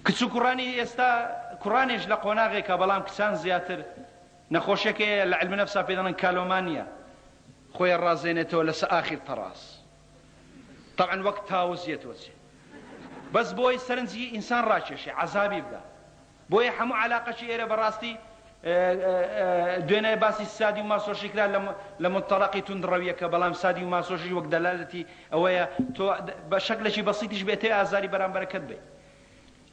کچ و کوڕانی ئێستا کوڕانیش لە قۆناغێکە بەڵام کچان زیاتر نەخۆشیەکە لە علم نەفسا پێ دەڵێن کالۆمانیە خۆی ڕازێنێتەوە لەسەر ئاخر تەڕاس طبعا وەک تاوزیەتەوە چێ بەس بۆی سەرنجی ئینسان ڕاکێشێ عەزابی بدا بۆیە هەموو عەلاقەشی ئێرە بەڕاستی دوێنێ باسی سادی و ماسۆشی کرا لە متەڵەقی توندڕەویەکە بەڵام سادی و ماسۆشی وەک دەلالەتی ئەوەیە تۆ بە شەکلێکی بەسیتیش بێتێ ئازاری بەرامبەرەکەت بێ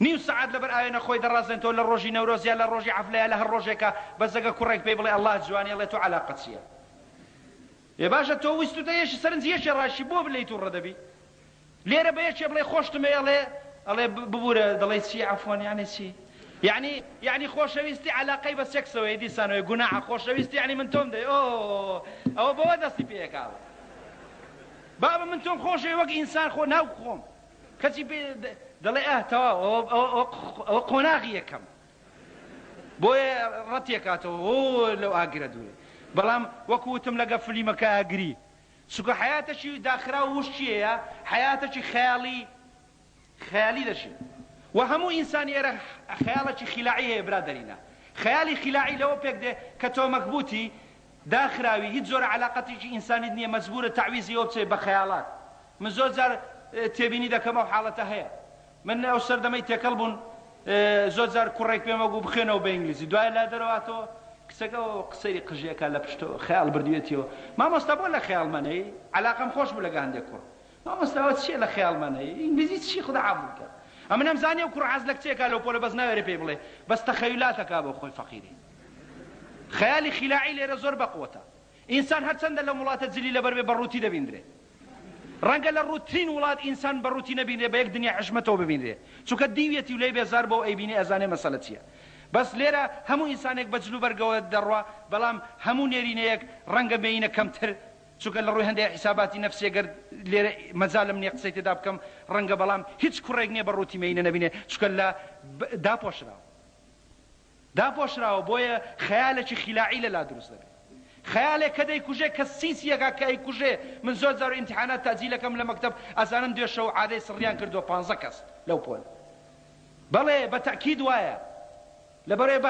نیو سعات لەبەر ئاوێنە خۆی دەڕازێنەوە لە ڕۆژی نەورۆز یا لە ڕۆژی عەفلەیە لە هەر ڕۆژێکە بەزەگە کوڕێک پێی بڵێ ئەڵڵا جوانێ ئەڵێ تۆ عەلاقەت چییە ێ باشە تۆ ویستوتە یەشی سەرنجی یەشی ڕاشی بۆ بلەیت و ڕەدەبی لێرە بە یەکێ بڵێ خۆشتمێ ئەڵێ ببوورە دەڵێ چی عەفوان یعنی چی يعني خۆشەویستی علاقەی بە سێکسەوەی دیسانەوەی گوناحە خۆشەویستی یعنی من تۆم دەی ئەوە بەوە دەستی پێکاوە بابە من تۆم خۆشەوی وەک ئینسان خۆ ناو خۆم کەچی پێ دەڵێ تەواو ئەوە قۆناغی یەکەم بۆیە ڕەتێکاتەوە لەو ئاگرە دوورێ بەڵام وەکو وتم لەگە فلیمەکە ئاگری چونکە حیاتەشی داخرا و وش چیەیە حیاتەشی خەیالی دەشێت وهمو إنسان يرى خيالك خلاعي برادرينا خيالي خلاعي لو بيك ده كتو مكبوتي داخراوي هيت زور علاقتي إنسان الدنيا مزبورة تعويزي وبسي بخيالات من زور زار تبيني ده كما حالته هي من أوسر دمي تكلبون زور زار كوريك بما جو بخينا وبإنجليزي دواء لا درواتو كسكو قصيري قجيا كلا بشتو خيال برديتيو ما مستقبل خيال مني علاقة مخوش بلقى عندك ما مستوى شيء لخيال مني إنجليزي شيء خد عبودك أما نمزاني وكرو عزلك تيك قالوا بولا بس ناوي بيبلي بس تخيلاتك أبو أخوي فقيري خيالي خلاعي لي رزور بقوته إنسان هرسند لو مولات الزليلة بربي بروتي ده بيندري رنقل الروتين ولاد إنسان بروتي نبيندري بيك دنيا عشمته ببيندري شو كديويتي ولي بيزاربو أي بيني أزاني مسألتيا بس ليرة همو إنسانك بجلو برقوا الدروا بلام همو نيرينيك رنق بينه كمتر شو قال الروح عندي حساباتي نفسي قرد لي مازال مني قصيت دابكم رنقة بلام هيج كوريجني بروتي مينا نبينه شو قال لا دابوش راو بويا خيالك خلاعي لا دروس ده خيالك كده يكوجي كسيسيا كا يكوجي من زود زار امتحانات تأجيلكم لمكتب أزانم ديو شو عادي سريان كردو بانزكس لو بول بله بتأكيد وايا لبري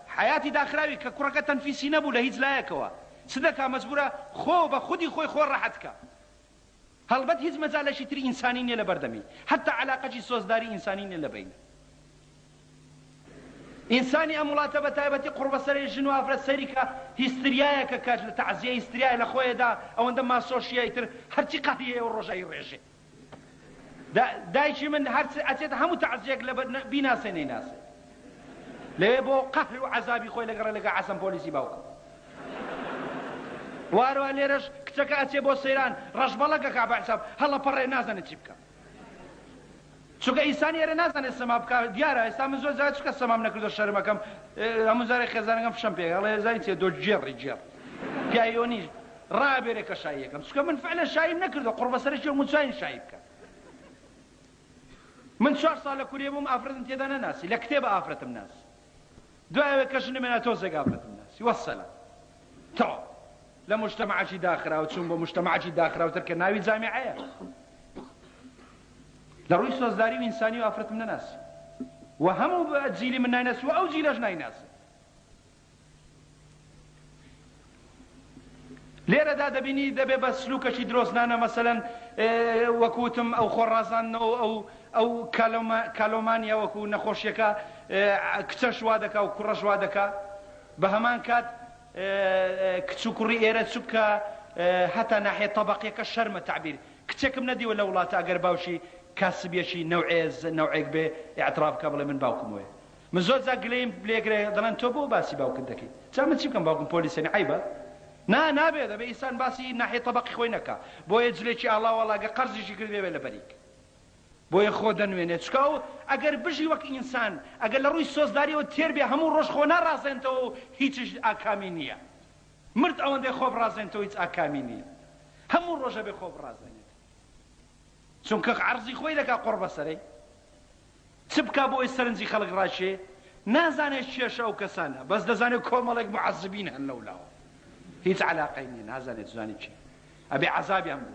حياتي داخلاوي ككركة تنفيسي نبو لهيج لا يكوا صدقها مزبورة خو بخودي خوي خور راحتك هل بد هيز مزال شي تري انسانين لبردمي حتى علاقه سوزداري انسانين لبين انساني امولاته بتايبتي قرب سري جنو افر سريكا هستريايا كاج لتعزيه هستريايا لخويا دا او عندما سوشيايتر هرتي قضيه ورجاي ريجي دايشي من هرت اتيت همو تعزيه بينا سنين ناس ليبو قهر وعذابي خويا لقرا عسم بوليسي باوك وارو ليرش كتك أتي بو سيران رش بلغك عبا حساب هلا بري نازن تجيبك شو كإنسان يرى نازن السماء بكا ديارة إسلام زوج زاد شو كالسماء منكردو الشر مكم هم زاري خزانة في شامبيا الله زين تي دو جير بيايوني رابيري كشايكم شو من فعلا شاي نكردو قرب سريش يوم متشاين شايبك من شهر صار كل يوم أفرد انت دانا ناسي لكتاب أفرد الناس دعاء كشن من أتوزق أفرد الناس يوصل تو لمجتمعاتي داخرة وتشوم بمجتمعاتي داخرة وترك ناوي جامعية لروي سوزداري وإنساني وأفرط من الناس وهم جيلي من ناس أو جيل أجناي ناس ليرة دا دبيني دبي بس سلوكة شي دروسنانا مثلا وكوتم أو خرازان أو كالومانيا وكو نخوشيكا كتش وادكا أو كرش وادكا بهمان كات كتشكري إيرة سكا حتى ناحية طبقية كالشرم التعبير كتشكم ندي ولا ولا تأجر باوشي كاسب يشي نوعيك باعتراف قبل من باوكم وين من زود زاقلين بليقري ضلان توبو باسي باوك دكي تسامن تشيكم باوكم بوليسين عيبة نابي هذا بإنسان باسي ناحية طبقي خوينك بو يجليشي الله والله قرزي شي كردي بلا بريك بو يخودن وين تشكاو اگر بجي وك انسان اگر لروي سوزداري و تربيه همو روش خونا رازنتو هيچ اكامينيه مرد اونده خوب رازنتو هيچ اكامينيه همو روش به خوب رازنت چونك عرضي خوي لك قرب سري تبكى بو السرنزي خلق راشي نازانه الشيشه او كسانه بس دزانه كوملك معذبين هاللولا هيچ علاقه نازانه تزاني شي ابي عذاب يعمل